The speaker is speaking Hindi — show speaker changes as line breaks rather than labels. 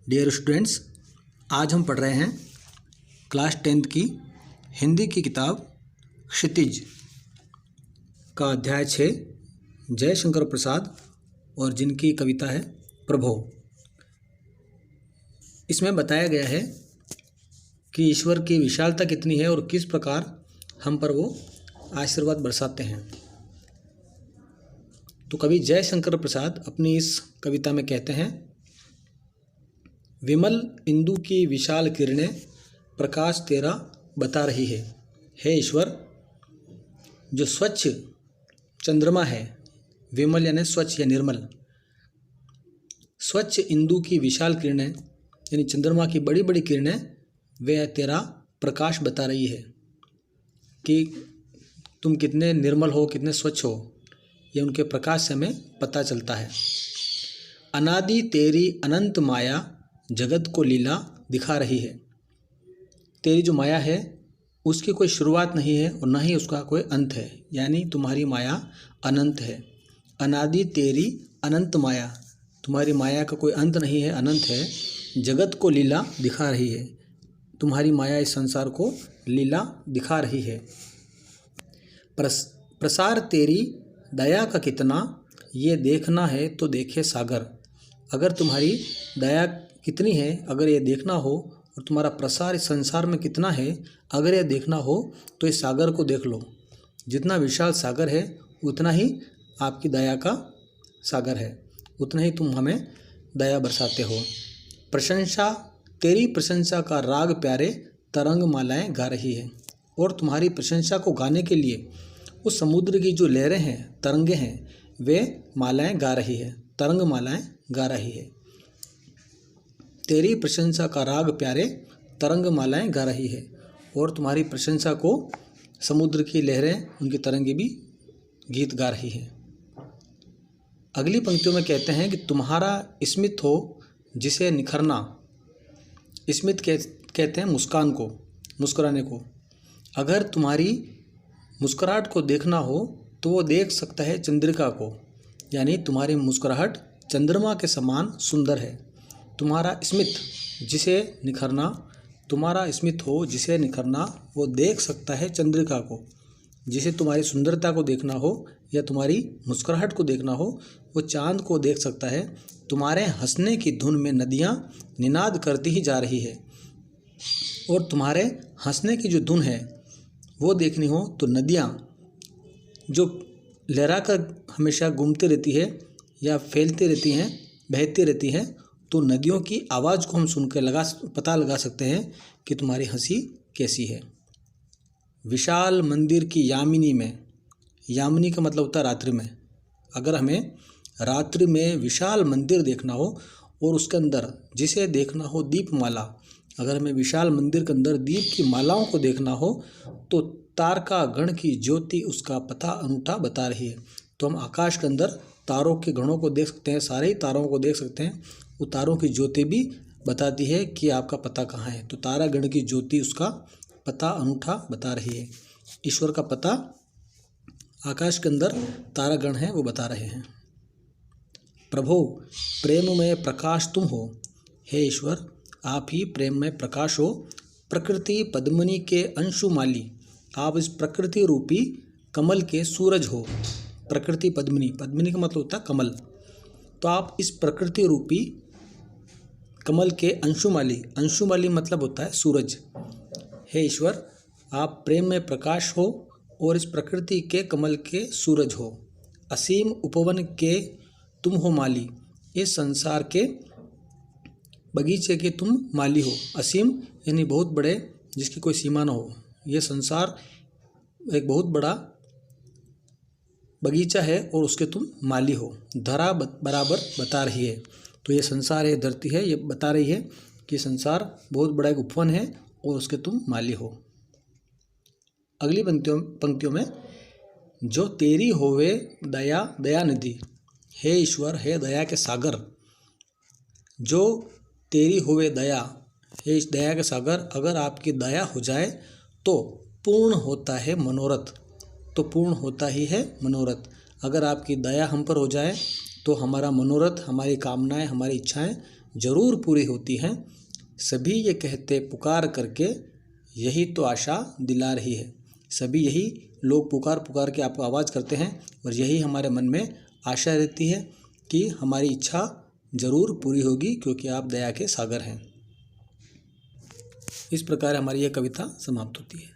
डियर स्टूडेंट्स, आज हम पढ़ रहे हैं क्लास 10th की हिंदी की किताब क्षितिज का अध्याय 6 जयशंकर प्रसाद और जिनकी कविता है प्रभो। इसमें बताया गया है कि ईश्वर की विशालता कितनी है और किस प्रकार हम पर वो आशीर्वाद बरसाते हैं। तो कवि जयशंकर प्रसाद अपनी इस कविता में कहते हैं, विमल इंदु की विशाल किरणें प्रकाश तेरा बता रही है। हे ईश्वर, जो स्वच्छ चंद्रमा है, विमल यानी स्वच्छ या निर्मल, स्वच्छ इंदु की विशाल किरणें यानी चंद्रमा की बड़ी बड़ी किरणें वे तेरा प्रकाश बता रही है कि तुम कितने निर्मल हो, कितने स्वच्छ हो। ये उनके प्रकाश से हमें पता चलता है। अनादि तेरी अनंत माया जगत को लीला दिखा रही है। तेरी जो माया है उसकी कोई शुरुआत नहीं है और न ही उसका कोई अंत है, यानी तुम्हारी माया अनंत है। अनादि तेरी अनंत माया, तुम्हारी माया का कोई अंत नहीं है, अनंत है। जगत को लीला दिखा रही है, तुम्हारी माया इस संसार को लीला दिखा रही है। प्रसार तेरी दया का कितना, ये देखना है तो देखे सागर। अगर तुम्हारी दया कितनी है, अगर ये देखना हो, और तुम्हारा प्रसार इस संसार में कितना है, अगर ये देखना हो तो इस सागर को देख लो। जितना विशाल सागर है उतना ही आपकी दया का सागर है, उतना ही तुम हमें दया बरसाते हो। प्रशंसा तेरी प्रशंसा का राग प्यारे तरंग मालाएं गा रही है। और तुम्हारी प्रशंसा को गाने के लिए उस समुद्र की जो लहरें हैं, तरंगे हैं, वे मालाएं गा रही है, तरंग मालाएं गा रही है। तेरी प्रशंसा का राग प्यारे तरंग मालाएं गा रही है। और तुम्हारी प्रशंसा को समुद्र की लहरें, उनकी तरंगे भी गीत गा रही हैं। अगली पंक्तियों में कहते हैं कि तुम्हारा स्मित हो जिसे निखरना। स्मित कहते हैं मुस्कान को, मुस्कुराने को। अगर तुम्हारी मुस्कुराहट को देखना हो तो वो देख सकता है चंद्रिका को, यानी तुम्हारी मुस्कुराहट चंद्रमा के समान सुंदर है। तुम्हारा स्मित जिसे निखरना, तुम्हारा स्मित हो जिसे निखरना, वो देख सकता है चंद्रिका को। जिसे तुम्हारी सुंदरता को देखना हो या तुम्हारी मुस्कुराहट को देखना हो, वो चांद को देख सकता है। तुम्हारे हंसने की धुन में नदियाँ निनाद करती ही जा रही है। और तुम्हारे हंसने की जो धुन है वो देखनी हो तो नदियाँ जो लहरा कर हमेशा घूमती रहती है या फैलती रहती हैं, बहती रहती हैं, तो नदियों की आवाज़ को हम सुनकर पता लगा सकते हैं कि तुम्हारी हंसी कैसी है। विशाल मंदिर की यामिनी में, यामिनी का मतलब होता है रात्रि में। अगर हमें रात्रि में विशाल मंदिर देखना हो और उसके अंदर जिसे देखना हो दीपमाला, अगर हमें विशाल मंदिर के अंदर दीप की मालाओं को देखना हो तो तारका गण की ज्योति उसका पता अनूठा बता रही है। तो हम आकाश के अंदर तारों के गणों को देख सकते हैं, सारे ही तारों को देख सकते हैं। वो तारों की ज्योति भी बताती है कि आपका पता कहाँ है। तो तारा गण की ज्योति उसका पता अनूठा बता रही है। ईश्वर का पता आकाश के अंदर तारा गण है, वो बता रहे हैं। प्रभो, प्रेम में प्रकाश तुम हो। हे ईश्वर, आप ही प्रेम में प्रकाश हो। प्रकृति पद्मिनी के अंशुमाली, आप इस प्रकृति रूपी कमल के सूरज हो। प्रकृति पद्मिनी, पद्मिनी का मतलब होता है कमल। तो आप इस प्रकृति रूपी कमल के अंशुमाली, अंशुमाली मतलब होता है सूरज। हे ईश्वर, आप प्रेम में प्रकाश हो और इस प्रकृति के कमल के सूरज हो। असीम उपवन के तुम हो माली, इस संसार के बगीचे के तुम माली हो। असीम यानी बहुत बड़े, जिसकी कोई सीमा ना हो। ये संसार एक बहुत बड़ा बगीचा है और उसके तुम माली हो। धरा बराबर बता रही है। तो ये संसार है, धरती है, ये बता रही है कि संसार बहुत बड़ा एक उपवन है और उसके तुम माली हो। अगली पंक्तियों में, जो तेरी होवे दया दया निधि। हे ईश्वर, हे दया के सागर, जो तेरी होवे दया, हे इस दया के सागर, अगर आपकी दया हो जाए तो पूर्ण होता है मनोरथ। तो पूर्ण होता ही है मनोरथ। अगर आपकी दया हम पर हो जाए तो हमारा मनोरथ, हमारी कामनाएं, हमारी इच्छाएं जरूर पूरी होती हैं। सभी ये कहते पुकार करके, यही तो आशा दिला रही है। सभी यही लोग पुकार पुकार के आपको आवाज़ करते हैं और यही हमारे मन में आशा रहती है कि हमारी इच्छा ज़रूर पूरी होगी, क्योंकि आप दया के सागर हैं। इस प्रकार हमारी यह कविता समाप्त होती है।